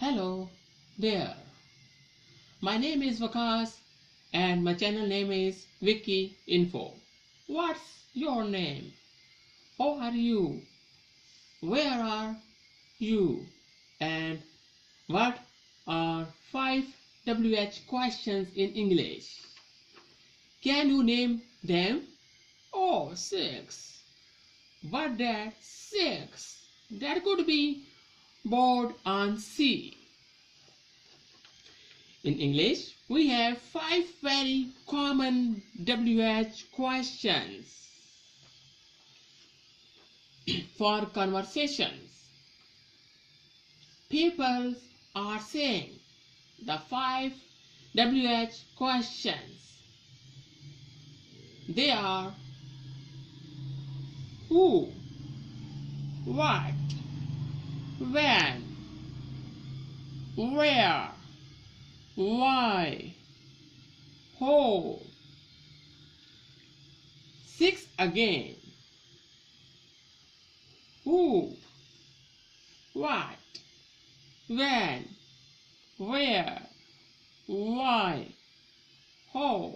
Hello there. My name is Vikas and my channel name is Viki Info. What's your name? How are you? Where are you? And what are 5 WH questions in English? Can you name them? Oh, 6. What that 6? That could be board on C. In English, we have 5 very common WH questions for conversations. People are saying the 5 WH questions. They are who, what, when, where, why, how. 6 again. Who, what, when, where, why, how.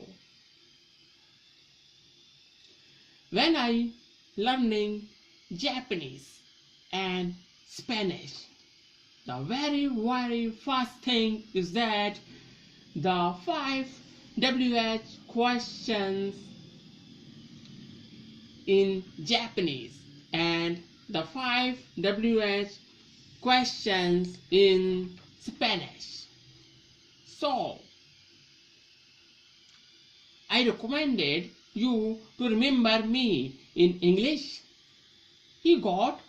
When I learning Japanese and Spanish, the very first thing is that the 5 WH questions in Japanese and the 5 WH questions in Spanish. So, I recommended you to remember me in English. You got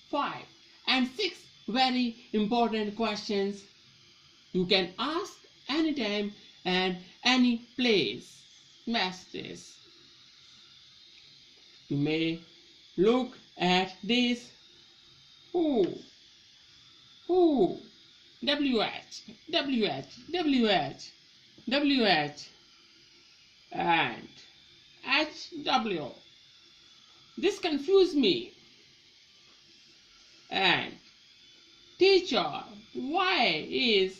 5 and 6 very important questions you can ask anytime and any place. Messages. You may look at this. Who, WH, and HW. This confused me. And teacher, why is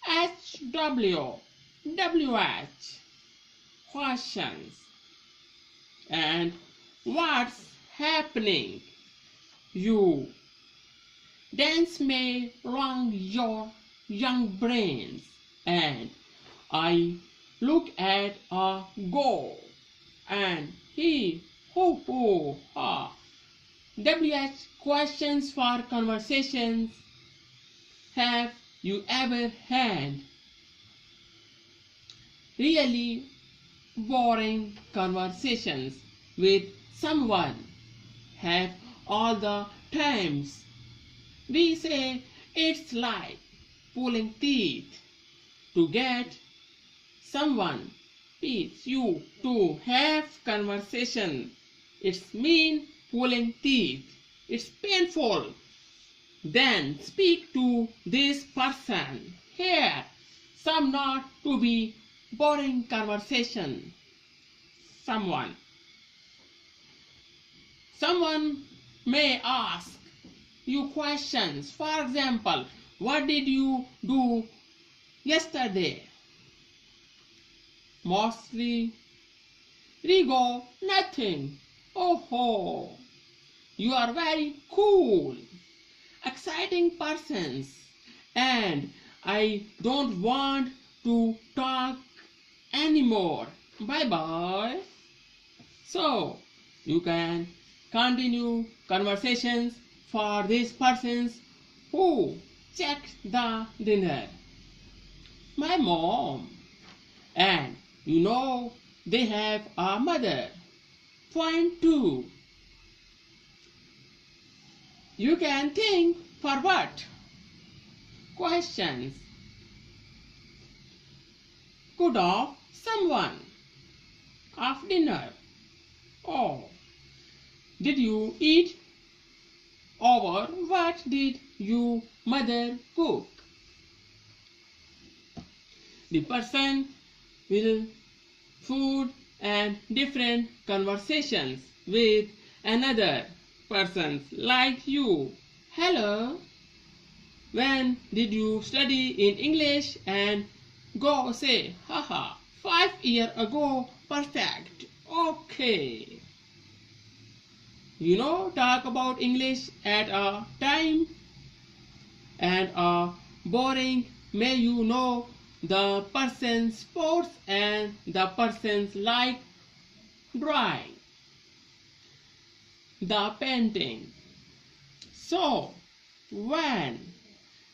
HW, WH questions? And what's happening? You dance may wrong your young brains. And I look at a goal and he, who, ha. WH questions for conversations. Have you ever had really boring conversations with someone? Have all the times we say it's like pulling teeth to get someone with you to have conversation. It's mean pulling teeth. It's painful. Then speak to this person. Here, some not to be boring conversation. Someone may ask you questions. For example, what did you do yesterday? Mostly, Rigo, nothing. Oh, you are very cool, exciting persons, and I don't want to talk anymore. Bye-bye. So, you can continue conversations for these persons who checked the dinner. My mom, and you know they have a mother. Point 2. You can think for what? Questions. Could of someone of dinner. Oh, did you eat? Or what did your mother cook? The person will food and different conversations with another persons like you. Hello, When did you study in English? And go say, haha, 5 years ago, perfect. Okay. Talk about English at a time and boring. May you know the person's sports and the person's like drawing, the painting. So, when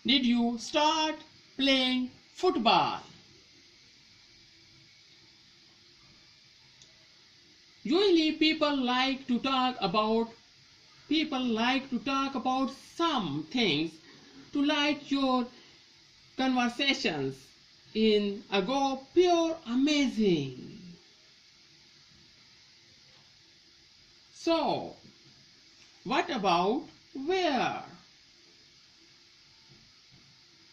did you start playing football? Usually people like to talk about some things to like your conversations in a go pure amazing. So, what about where?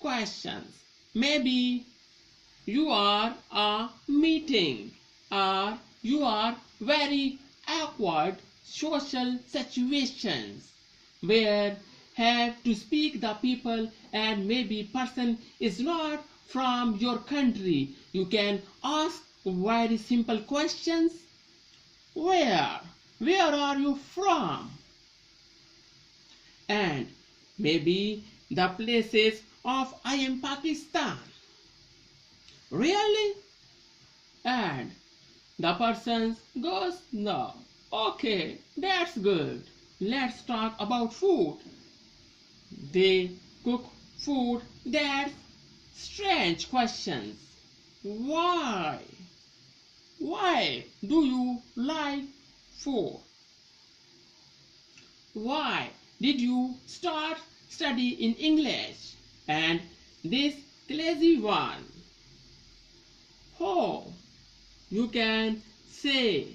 Questions. Maybe you are a meeting or you are very awkward social situations where have to speak the people and maybe person is not from your country. You can ask very simple questions. Where are you from? And maybe the places of I am Pakistan. Really? And the person goes, no. Okay, that's good. Let's talk about food. They cook food. That's strange questions. Why? Why do you like food? Why did you start study in English? And this crazy one. Oh, you can say,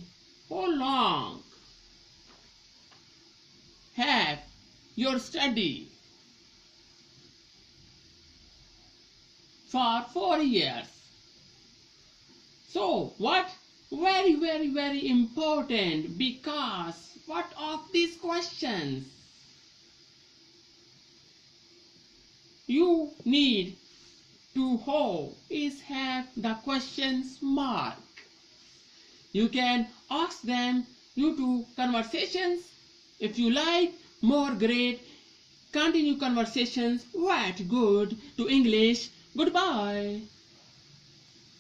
how long have your study? For 4 years. So what? Very, very, very important, because what of these questions? You need to always have the questions mark. You can ask them due to conversations. If you like more great, continue conversations. What good to English. Goodbye.